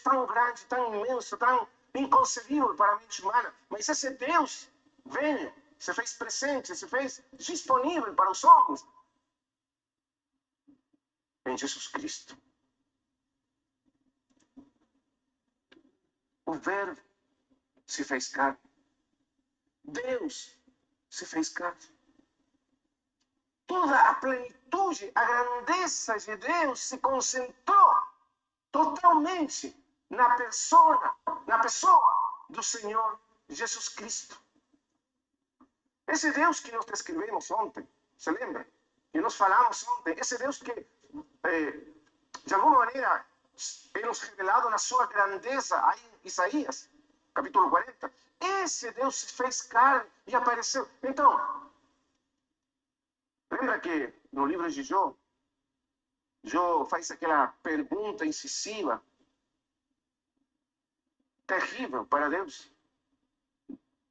tão grande, tão imenso, tão inconcebível para a mente humana. Mas esse Deus veio, se fez presente, se fez disponível para os homens em Jesus Cristo. O Verbo se fez carne. Deus se fez carne. Toda a plenitude, a grandeza de Deus se concentrou totalmente na pessoa do Senhor Jesus Cristo. Esse Deus que nós descrevemos ontem, se lembra? Que nós falamos ontem, esse Deus que, de alguma maneira, é nos revelado na sua grandeza, aí em Isaías, capítulo 40, esse Deus se fez carne e apareceu. Então, lembra que no livro de Jó faz aquela pergunta incisiva, terrível para Deus,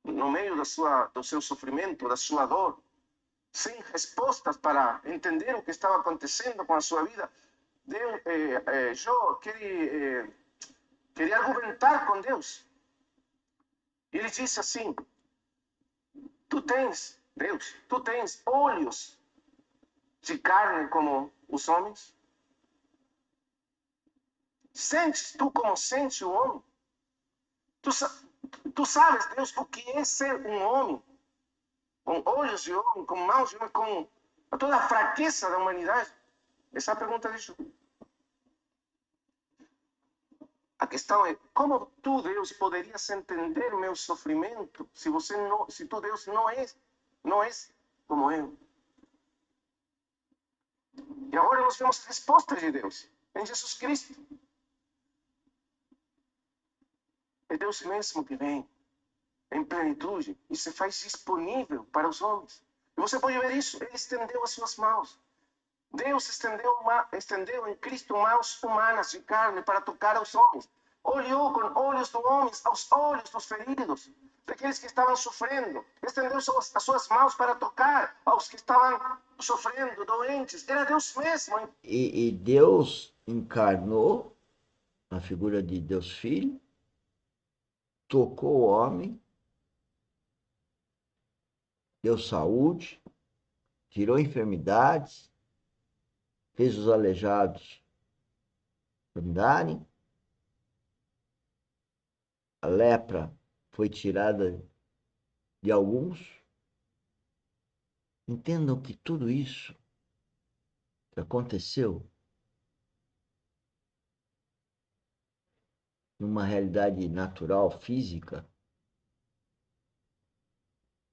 no meio do seu sofrimento, da sua dor, sem respostas para entender o que estava acontecendo com a sua vida. Jó queria argumentar com Deus. Ele disse assim: Deus, tu tens olhos de carne como os homens? Sentes tu como sente o homem? Tu sabes, Deus, o que é ser um homem? Com olhos de homem, com mãos de homem, com toda a fraqueza da humanidade? Essa é a pergunta de Jó. A questão é, como tu, Deus, poderias entender meu sofrimento se tu, Deus, não és como eu? E agora nós vemos a resposta de Deus em Jesus Cristo. É Deus mesmo que vem em plenitude e se faz disponível para os homens. E você pode ver isso, ele estendeu as suas mãos. Deus estendeu em Cristo mãos humanas de carne para tocar aos homens. Olhou com olhos dos homens aos olhos dos feridos, daqueles que estavam sofrendo. Estendeu as suas mãos para tocar aos que estavam sofrendo, doentes. Era Deus mesmo. E Deus encarnou na figura de Deus Filho, tocou o homem, deu saúde, tirou enfermidades, fez os aleijados andarem, a lepra foi tirada de alguns. Entendam que tudo isso que aconteceu numa realidade natural, física,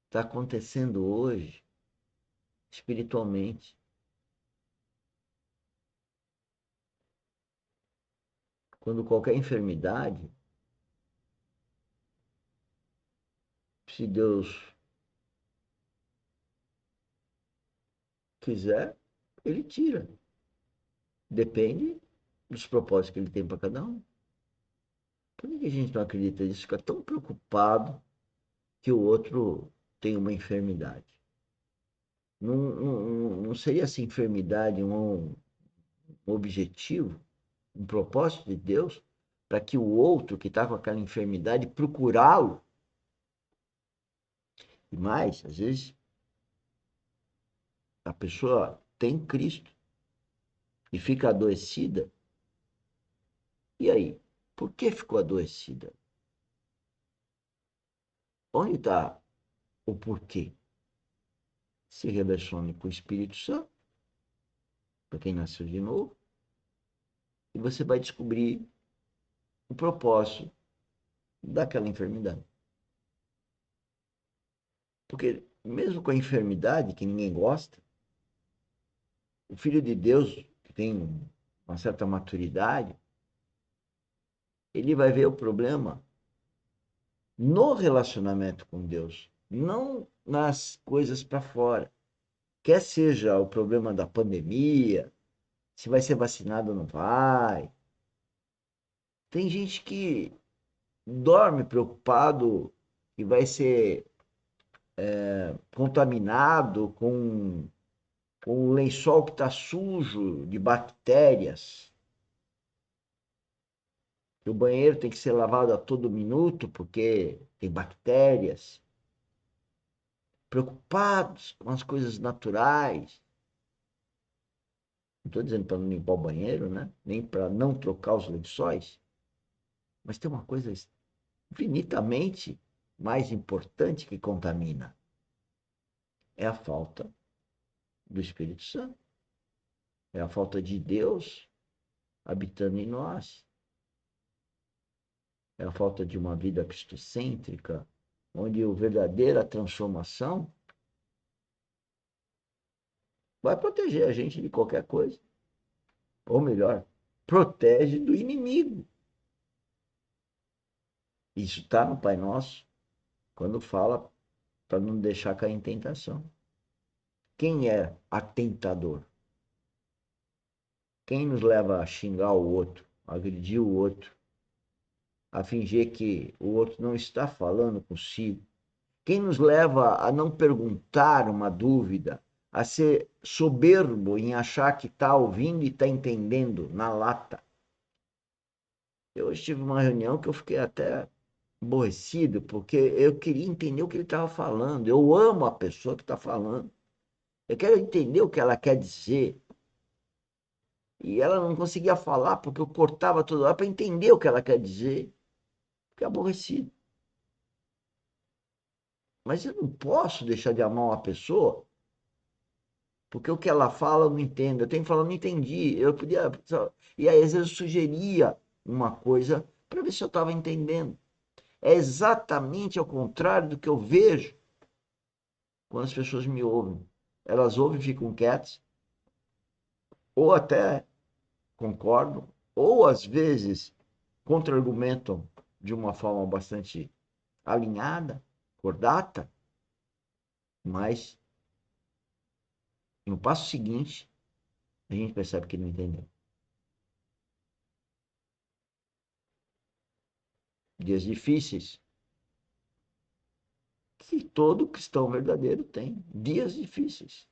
está acontecendo hoje espiritualmente. Quando qualquer enfermidade, se Deus quiser, ele tira. Depende dos propósitos que ele tem para cada um. Por que a gente não acredita nisso? Fica tão preocupado que o outro tem uma enfermidade. Não seria essa enfermidade um objetivo, um propósito de Deus, para que o outro que está com aquela enfermidade procurá-lo? E mais, às vezes, a pessoa tem Cristo e fica adoecida. E aí? Por que ficou adoecida? Onde está o porquê? Se relacione com o Espírito Santo, para quem nasceu de novo, e você vai descobrir o propósito daquela enfermidade. Porque mesmo com a enfermidade, que ninguém gosta, o Filho de Deus, que tem uma certa maturidade, ele vai ver o problema no relacionamento com Deus, não nas coisas para fora. Quer seja o problema da pandemia, se vai ser vacinado ou não vai. Tem gente que dorme preocupado que vai ser contaminado com um lençol que está sujo de bactérias. que o banheiro tem que ser lavado a todo minuto porque tem bactérias, preocupados com as coisas naturais. Não estou dizendo para não limpar o banheiro, né? Nem para não trocar os lençóis, mas tem uma coisa infinitamente mais importante que contamina. É a falta do Espírito Santo. É a falta de Deus habitando em nós. É a falta de uma vida cristocêntrica, onde a verdadeira transformação vai proteger a gente de qualquer coisa. Ou melhor, protege do inimigo. Isso está no Pai Nosso, quando fala para não deixar cair em tentação. Quem é atentador? Quem nos leva a xingar o outro, a agredir o outro, a fingir que o outro não está falando consigo? Quem nos leva a não perguntar uma dúvida, a ser soberbo em achar que está ouvindo e está entendendo na lata? Eu hoje tive uma reunião que eu fiquei até aborrecido, porque eu queria entender o que ele estava falando. Eu amo a pessoa que está falando. Eu quero entender o que ela quer dizer. E ela não conseguia falar porque eu cortava toda hora para entender o que ela quer dizer. Fiquei aborrecido. Mas eu não posso deixar de amar uma pessoa porque o que ela fala eu não entendo. Eu tenho que falar, não entendi. Eu podia. E aí, às vezes, eu sugeria uma coisa para ver se eu estava entendendo. É exatamente ao contrário do que eu vejo quando as pessoas me ouvem. Elas ouvem e ficam quietas, ou até concordam, ou às vezes contra-argumentam de uma forma bastante alinhada, cordata, mas no passo seguinte a gente percebe que não entendeu. Dias difíceis, que todo cristão verdadeiro tem, dias difíceis.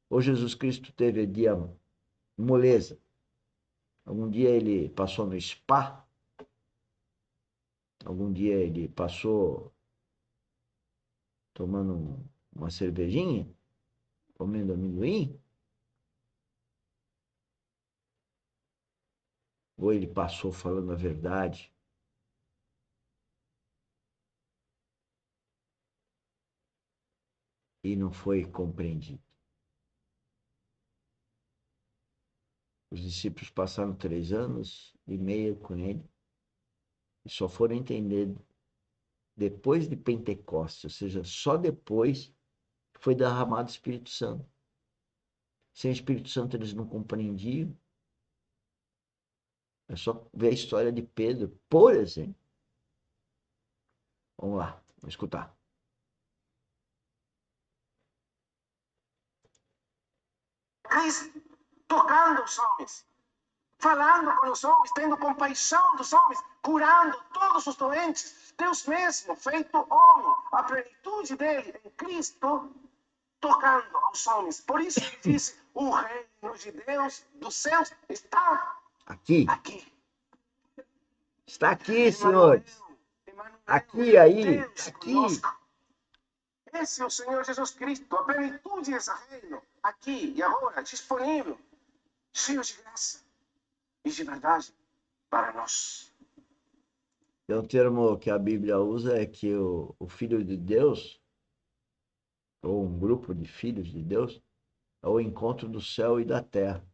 Ou Jesus Cristo teve dia moleza. Algum dia ele passou no spa, algum dia ele passou tomando uma cervejinha, comendo amendoim, ou ele passou falando a verdade. E não foi compreendido. Os discípulos passaram 3 anos e meio com ele e só foram entender depois de Pentecostes, ou seja, só depois que foi derramado o Espírito Santo. Sem o Espírito Santo eles não compreendiam. É só ver a história de Pedro, por exemplo. Vamos lá, vamos escutar. Cristo tocando os homens, falando com os homens, tendo compaixão dos homens, curando todos os doentes. Deus mesmo, feito homem, a plenitude dele em Cristo, tocando aos homens. Por isso ele disse: o reino de Deus dos céus está Aqui. aqui. Está aqui, senhores. Aqui, aí, aqui. Esse é o Senhor Jesus Cristo, a plenitude desse reino, aqui e agora, disponível, cheio de graça e de verdade para nós. É um termo que a Bíblia usa, é que o Filho de Deus, ou um grupo de filhos de Deus, é o encontro do céu e da terra.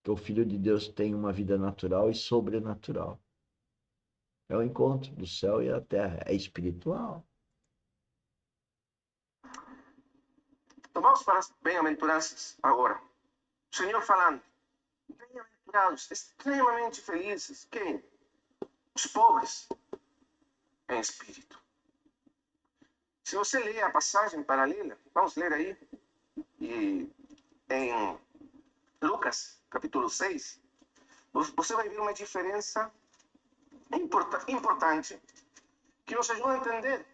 Que o Filho de Deus tem uma vida natural e sobrenatural. É o encontro do céu e da terra, é espiritual. Então vamos para as bem-aventuranças agora. O Senhor falando, bem-aventurados, extremamente felizes. Quem? Os pobres em espírito. Se você ler a passagem paralela, vamos ler aí, e em Lucas, capítulo 6, você vai ver uma diferença importante que nos ajuda a entender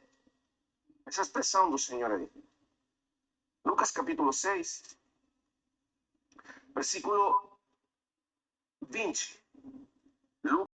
essa expressão do Senhor aí. Lucas, capítulo 6, versículo 20.